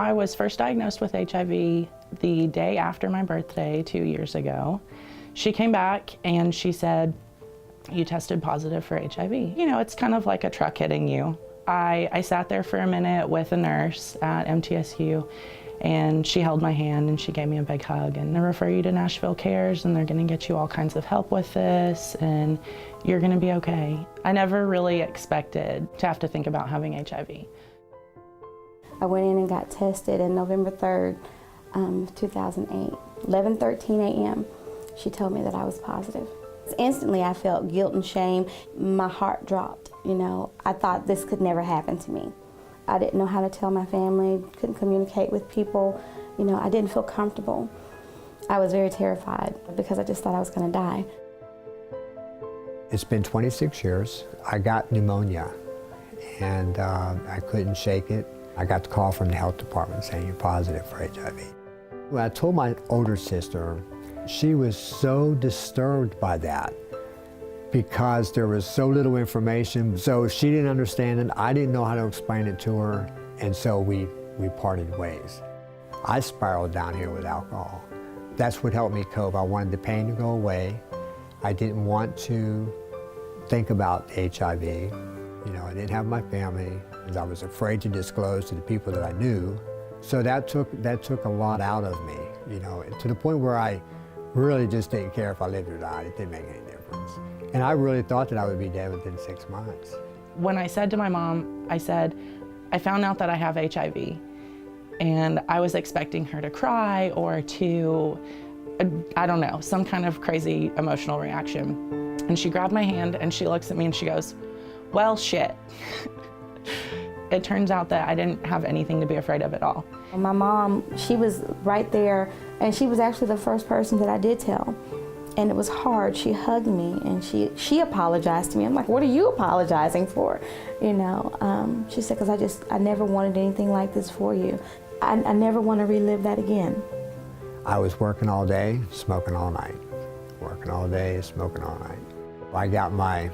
I was first diagnosed with HIV the day after my birthday 2 years ago. She came back and she said, "You tested positive for HIV." You know, it's kind of like a truck hitting you. I sat there for a minute with a nurse at MTSU, and she held my hand and she gave me a big hug, and they refer you to Nashville Cares, and they're gonna get you all kinds of help with this, and you're gonna be okay. I never really expected to have to think about having HIV. I went in and got tested on November 3rd, 2008, 11:13 a.m. She told me that I was positive. Instantly I felt guilt and shame. My heart dropped, you know. I thought this could never happen to me. I didn't know how to tell my family, couldn't communicate with people. You know, I didn't feel comfortable. I was very terrified because I just thought I was going to die. It's been 26 years. I got pneumonia and I couldn't shake it. I got the call from the health department saying you're positive for HIV. When I told my older sister, she was so disturbed by that because there was so little information. So she didn't understand it. I didn't know how to explain it to her. And so we parted ways. I spiraled down here with alcohol. That's what helped me cope. I wanted the pain to go away. I didn't want to think about HIV. You know, I didn't have my family. I was afraid to disclose to the people that I knew. So that took a lot out of me, you know, to the point where I really just didn't care if I lived or died. It didn't make any difference. And I really thought that I would be dead within 6 months. When I said to my mom, I said, I found out that I have HIV, and I was expecting her to cry or to, I don't know, some kind of crazy emotional reaction. And she grabbed my hand and she looks at me and she goes, "Well, shit." It turns out that I didn't have anything to be afraid of at all. My mom, she was right there, and she was actually the first person that I did tell. And it was hard. She hugged me and she apologized to me. I'm like, "What are you apologizing for?" You know, she said, "Because I never wanted anything like this for you. I never want to relive that again." I was working all day, smoking all night. Working all day, smoking all night. I got my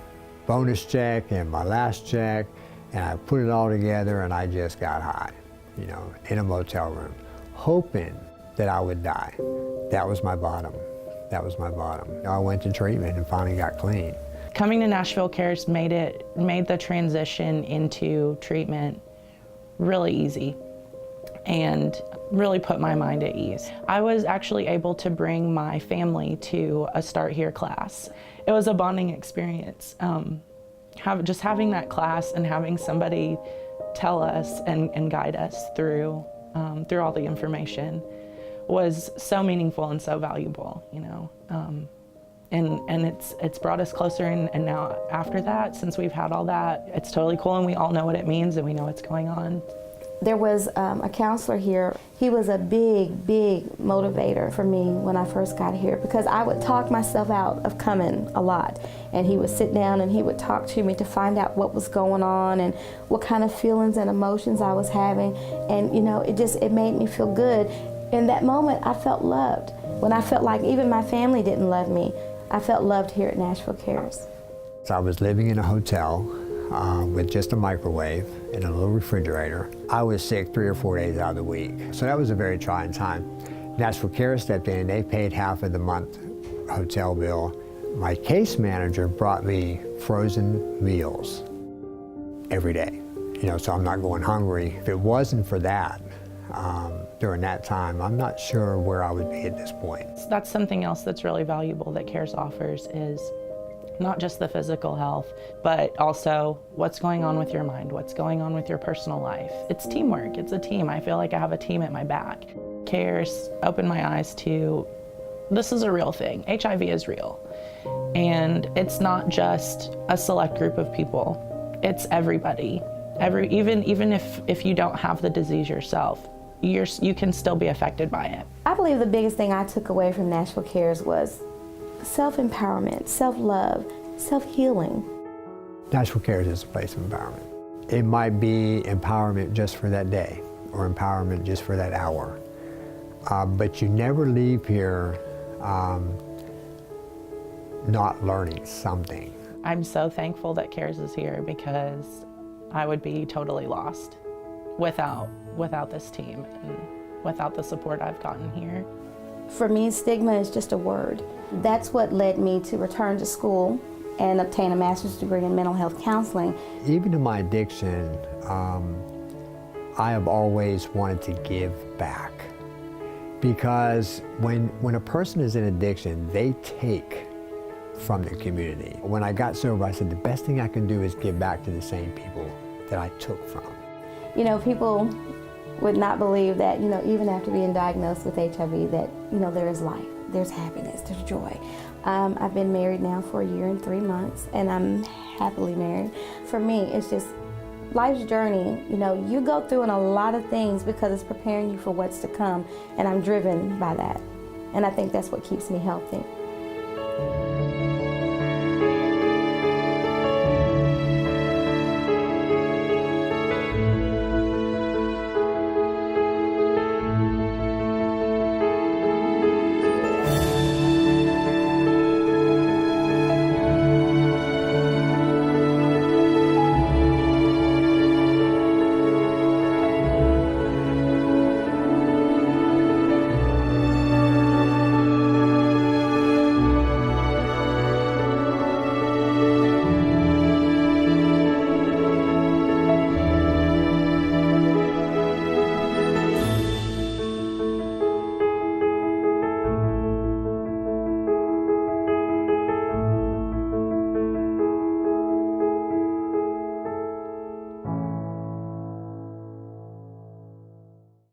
bonus check and my last check, and I put it all together and I just got high, you know, in a motel room, hoping that I would die. That was my bottom. That was my bottom. I went to treatment and finally got clean. Coming to Nashville Cares made the transition into treatment really easy and really put my mind at ease. I was actually able to bring my family to a Start Here class. It was a bonding experience. Just having that class and having somebody tell us and guide us through all the information was so meaningful and so valuable, you know. And it's brought us closer, and now after that, since we've had all that, it's totally cool, and we all know what it means and we know what's going on. There was a counselor here. He was a big, big motivator for me when I first got here, because I would talk myself out of coming a lot. And he would sit down and he would talk to me to find out what was going on and what kind of feelings and emotions I was having. And you know, it made me feel good. In that moment, I felt loved. When I felt like even my family didn't love me, I felt loved here at Nashville Cares. So I was living in a hotel with just a microwave and a little refrigerator. I was sick 3 or 4 days out of the week. So that was a very trying time. Nashville Cares stepped in and they paid half of the month hotel bill. My case manager brought me frozen meals every day. You know, so I'm not going hungry. If it wasn't for that, during that time, I'm not sure where I would be at this point. That's something else that's really valuable that Cares offers, is not just the physical health, but also what's going on with your mind, what's going on with your personal life. It's teamwork, it's a team. I feel like I have a team at my back. Cares opened my eyes to, this is a real thing. HIV is real. And it's not just a select group of people, it's everybody. Even if you don't have the disease yourself, you can still be affected by it. I believe the biggest thing I took away from Nashville Cares was self-empowerment, self-love, self-healing. Nashville Cares is a place of empowerment. It might be empowerment just for that day or empowerment just for that hour. But you never leave here not learning something. I'm so thankful that Cares is here, because I would be totally lost without this team and without the support I've gotten here. For me, stigma is just a word. That's what led me to return to school and obtain a master's degree in mental health counseling. Even in my addiction, I have always wanted to give back. Because when a person is in addiction, they take from the community. When I got sober, I said the best thing I can do is give back to the same people that I took from. You know, people would not believe that, you know, even after being diagnosed with HIV, that, you know, there is life, there's happiness, there's joy. I've been married now for 1 year and 3 months, and I'm happily married. For me, it's just life's journey. You know, you go through in a lot of things because it's preparing you for what's to come, and I'm driven by that. And I think that's what keeps me healthy.